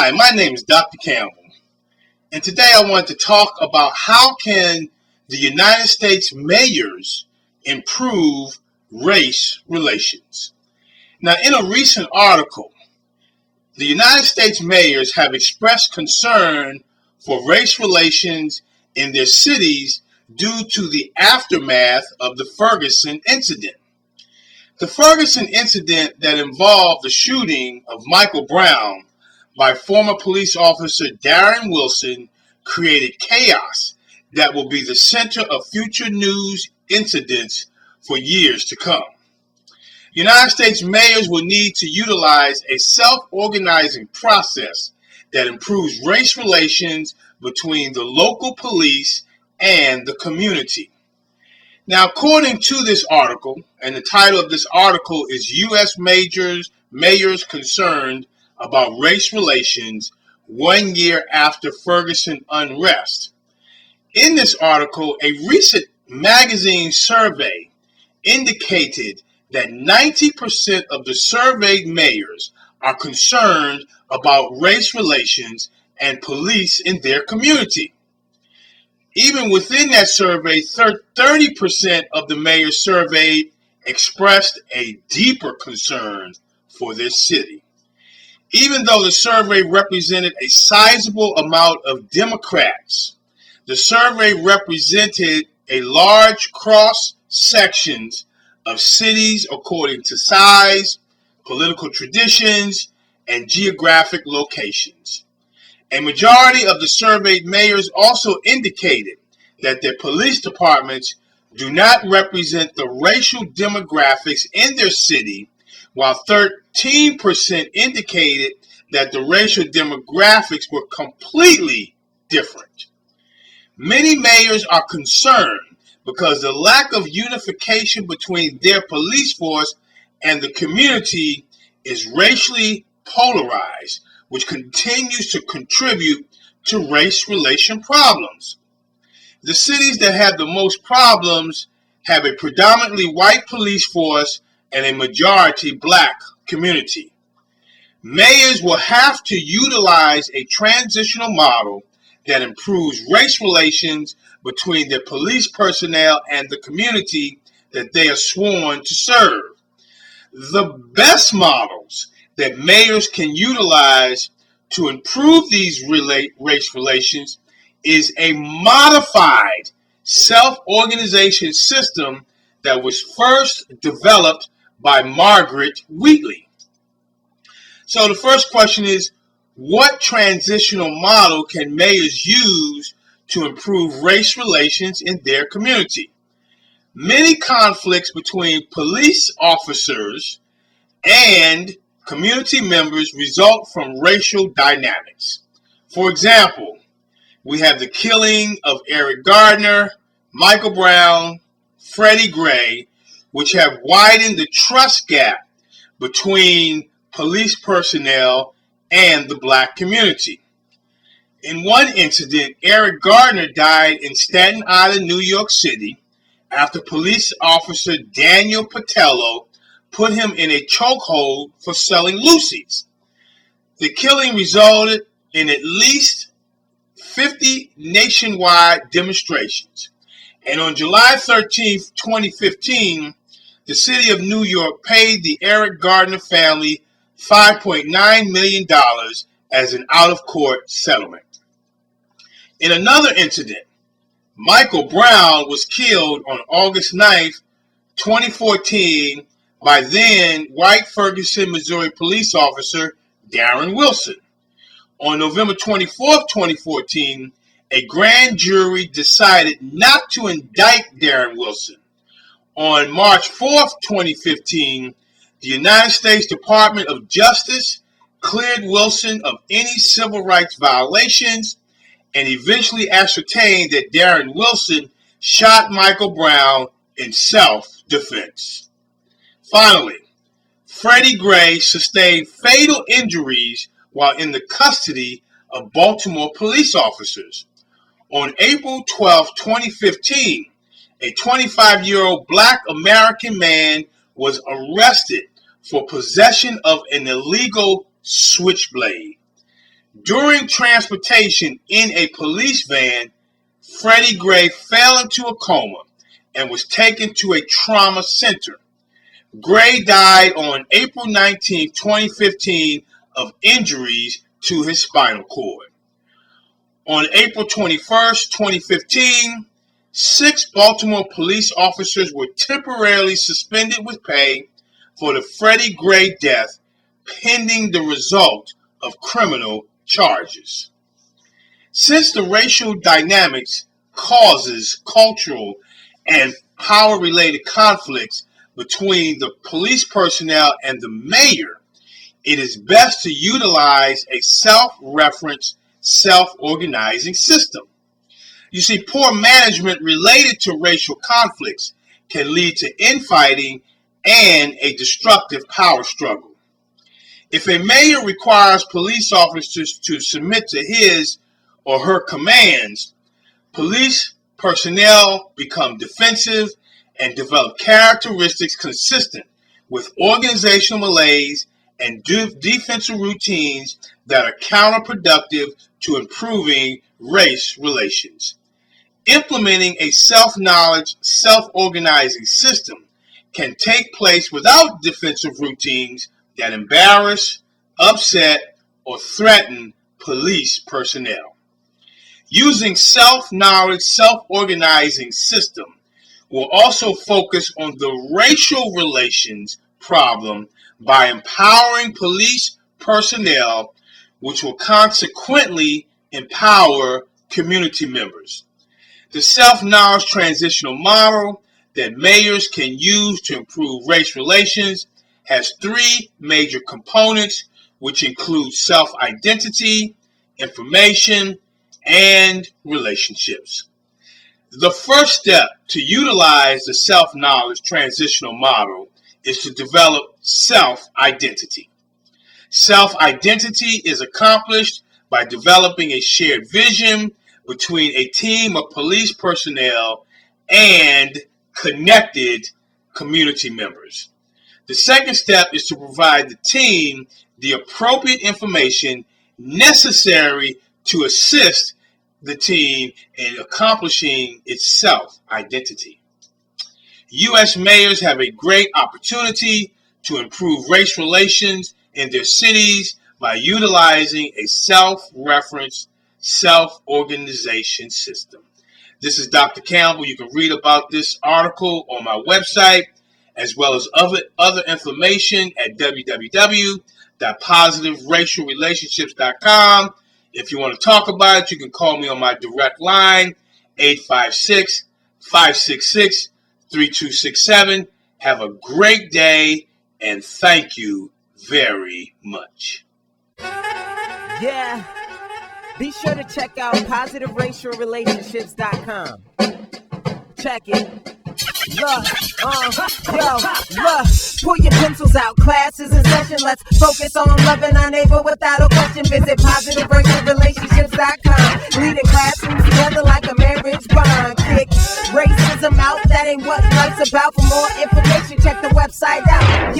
Hi, my name is Dr. Campbell, and today I want to talk about how can the United States mayors improve race relations. Now, in a recent article, the United States mayors have expressed concern for race relations in their cities due to the aftermath of the Ferguson incident. The Ferguson incident that involved the shooting of Michael Brown by former police officer Darren Wilson created chaos that will be the center of future news incidents for years to come. United States mayors will need to utilize a self-organizing process that improves race relations between the local police and the community. Now, according to this article, and the title of this article is U.S. Mayors Concerned About Race Relations 1 year after Ferguson unrest. In this article, a recent magazine survey indicated that 90% of the surveyed mayors are concerned about race relations and police in their community. Even within that survey, 30% of the mayors surveyed expressed a deeper concern for their city. Even though the survey represented a sizable amount of Democrats, the survey represented a large cross-sections of cities according to size, political traditions, and geographic locations. A majority of the surveyed mayors also indicated that their police departments do not represent the racial demographics in their city, while 13% indicated that the racial demographics were completely different. Many mayors are concerned because the lack of unification between their police force and the community is racially polarized, which continues to contribute to race relation problems. The cities that have the most problems have a predominantly white police force and a majority black community. Mayors will have to utilize a transitional model that improves race relations between their police personnel and the community that they are sworn to serve. The best models that mayors can utilize to improve these race relations is a modified self-organization system that was first developed by Margaret Wheatley. So the first question is, what transitional model can mayors use to improve race relations in their community? Many conflicts between police officers and community members result from racial dynamics. For example, we have the killing of Eric Garner, Michael Brown, Freddie Gray, which have widened the trust gap between police personnel and the black community. In one incident, Eric Garner died in Staten Island, New York City, after police officer Daniel Patello put him in a chokehold for selling Lucy's. The killing resulted in at least 50 nationwide demonstrations. And on July 13, 2015, the city of New York paid the Eric Garner family $5.9 million as an out-of-court settlement. In another incident, Michael Brown was killed on August 9, 2014 by then white Ferguson, Missouri police officer Darren Wilson. On November 24, 2014, a grand jury decided not to indict Darren Wilson. On March 4, 2015, the United States Department of Justice cleared Wilson of any civil rights violations and eventually ascertained that Darren Wilson shot Michael Brown in self-defense. Finally, Freddie Gray sustained fatal injuries while in the custody of Baltimore police officers. On April 12, 2015, a 25-year-old black American man was arrested for possession of an illegal switchblade. During transportation in a police van, Freddie Gray fell into a coma and was taken to a trauma center. Gray died on April 19, 2015 of injuries to his spinal cord. On April 21st, 2015, 6 Baltimore police officers were temporarily suspended with pay for the Freddie Gray death pending the result of criminal charges. Since the racial dynamics causes cultural and power-related conflicts between the police personnel and the mayor, it is best to utilize a self-referenced, self-organizing system. You see, poor management related to racial conflicts can lead to infighting and a destructive power struggle. If a mayor requires police officers to submit to his or her commands, police personnel become defensive and develop characteristics consistent with organizational malaise and defensive routines that are counterproductive to improving race relations. Implementing a self-knowledge, self-organizing system can take place without defensive routines that embarrass, upset, or threaten police personnel. Using self-knowledge, self-organizing system will also focus on the racial relations problem by empowering police personnel, which will consequently empower community members. The self-knowledge transitional model that mayors can use to improve race relations has 3 major components, which include self-identity, information, and relationships. The first step to utilize the self-knowledge transitional model is to develop self-identity. Self-identity is accomplished by developing a shared vision between a team of police personnel and connected community members. The second step is to provide the team the appropriate information necessary to assist the team in accomplishing its self-identity. U.S. mayors have a great opportunity to improve race relations in their cities by utilizing a self-referenced, self-organization system. This is Dr. Campbell. You can read about this article on my website, as well as other information at www.positiveracialrelationships.com. If you want to talk about it, you can call me on my direct line, 856-566-3267. Have a great day, and thank you very much. Yeah. Be sure to check out positiveracialrelationships.com. Check it. Look, pull your pencils out, class is in session. Let's focus on loving our neighbor without a question. Visit positiveracialrelationships.com. Leading classrooms together like a marriage bond. Kick racism out, that ain't what life's about. For more information, check the website out.